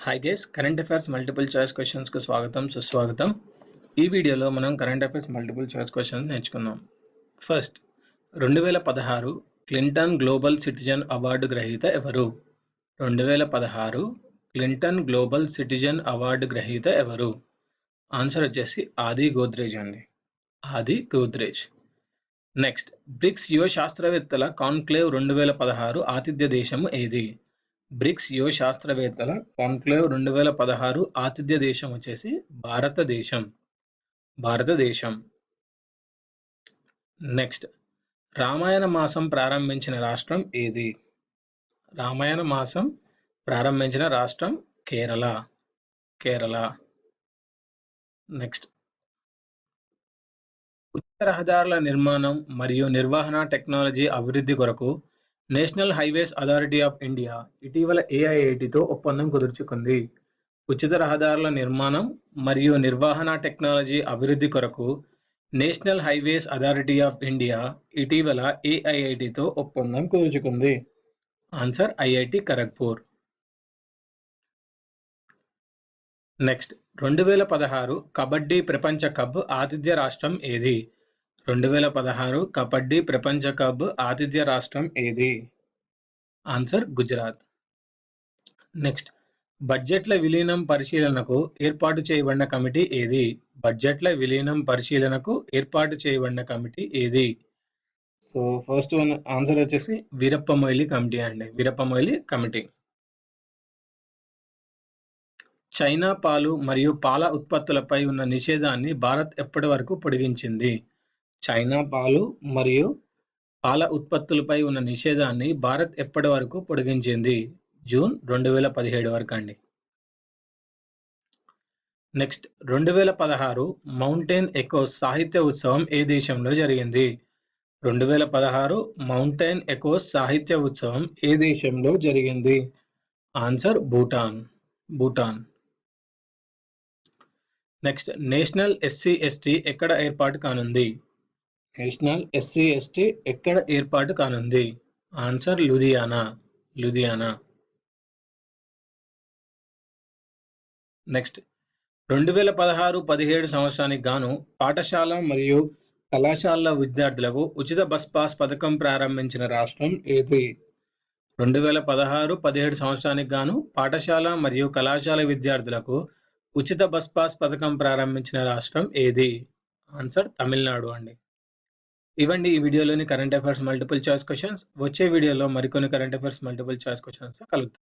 Hi guys, current affairs multiple choice questions కు స్వాగతం సుస్వాగతం. ఈ వీడియోలో మనం current affairs multiple choice questions నేర్చుకుందాం. First, 2016 Clinton global citizen award గ్రహీత ఎవరు? 2016 క్లింటన్ గ్లోబల్ సిటిజన్ అవార్డు గ్రహీత ఎవరు? ఆన్సర్ వచ్చేసి ఆది గోద్రేజ్ అండి. ఆది గోద్రేజ్. నెక్స్ట్, బ్రిక్స్ యువ శాస్త్రవేత్తల కాన్క్లేవ్ 2016 ఆతిథ్య దేశము ఏది? బ్రిక్స్ యువ శాస్త్రవేత్తల కాన్క్లేవ్ 2016 ఆతిథ్య దేశం వచ్చేసి భారతదేశం. నెక్స్ట్, రామాయణ మాసం ప్రారంభించిన రాష్ట్రం ఏది? రామాయణ మాసం ప్రారంభించిన రాష్ట్రం కేరళ. నెక్స్ట్, ఉచిత రహదారుల నిర్మాణం మరియు నిర్వహణ టెక్నాలజీ అభివృద్ధి కొరకు national highways authority of India ఇటీవల ఏఐఐటితో ఒప్పందం కుదుర్చుకుంది. ఉచిత రహదారుల నిర్మాణం మరియు నిర్వహణ టెక్నాలజీ అభివృద్ధి కొరకు national highways authority of India ఇటీవల ఏఐఐటితో ఒప్పందం కుదుర్చుకుంది. Answer IIT Kharagpur. Next, 2016 kabaddi ప్రపంచ కప్ ఆతిథ్య రాష్ట్రం ఏది? 2016 కబడ్డీ ప్రపంచ కప్ ఆతిథ్య రాష్ట్రం ఏది? ఆన్సర్ గుజరాత్. నెక్స్ట్, బడ్జెట్ల విలీనం పరిశీలనకు ఏర్పాటు చేయబడిన కమిటీ ఏది? బడ్జెట్ల విలీనం పరిశీలనకు ఏర్పాటు చేయబడిన కమిటీ ఏది? సో ఫస్ట్ వన్ ఆన్సర్ వచ్చేసి వీరప్ప మొయిలీ కమిటీ అండి. వీరప్ప మొయిలీ కమిటీ. చైనా పాలు మరియు పాల ఉత్పత్తులపై ఉన్న నిషేధాన్ని భారత్ ఎప్పటి వరకు పొడిగించింది? చైనా పాలు మరియు పాల ఉత్పత్తులపై ఉన్న నిషేధాన్ని భారత్ ఎప్పటి వరకు పొడిగించింది? జూన్ 2017 వరకు అండి. నెక్స్ట్, 2016 మౌంటైన్ ఎకోస్ సాహిత్య ఉత్సవం ఏ దేశంలో జరిగింది? 2016 మౌంటైన్ ఎకోస్ సాహిత్య ఉత్సవం ఏ దేశంలో జరిగింది? Answer Bhutan. Next, national SC ST ఎక్కడ ఏర్పాటు కానుంది? నేషనల్ ఎస్సీ ఎస్టీ ఎక్కడ ఏర్పాటు కానుంది? ఆన్సర్ లూధియానా. నెక్స్ట్, 2016-17 సంవత్సరానికి గాను పాఠశాల మరియు కళాశాలల విద్యార్థులకు ఉచిత బస్ పాస్ పథకం ప్రారంభించిన రాష్ట్రం ఏది? 2016-17 సంవత్సరానికి గాను పాఠశాల మరియు కళాశాల విద్యార్థులకు ఉచిత బస్ పాస్ పథకం ప్రారంభించిన రాష్ట్రం ఏది? ఆన్సర్ తమిళనాడు అండి. ఇవ్వండి ఈ వీడియోలోని current affairs multiple choice questions. వచ్చే వీడియోలో మరికొన్ని current affairs multiple choice questions కలుద్దాం.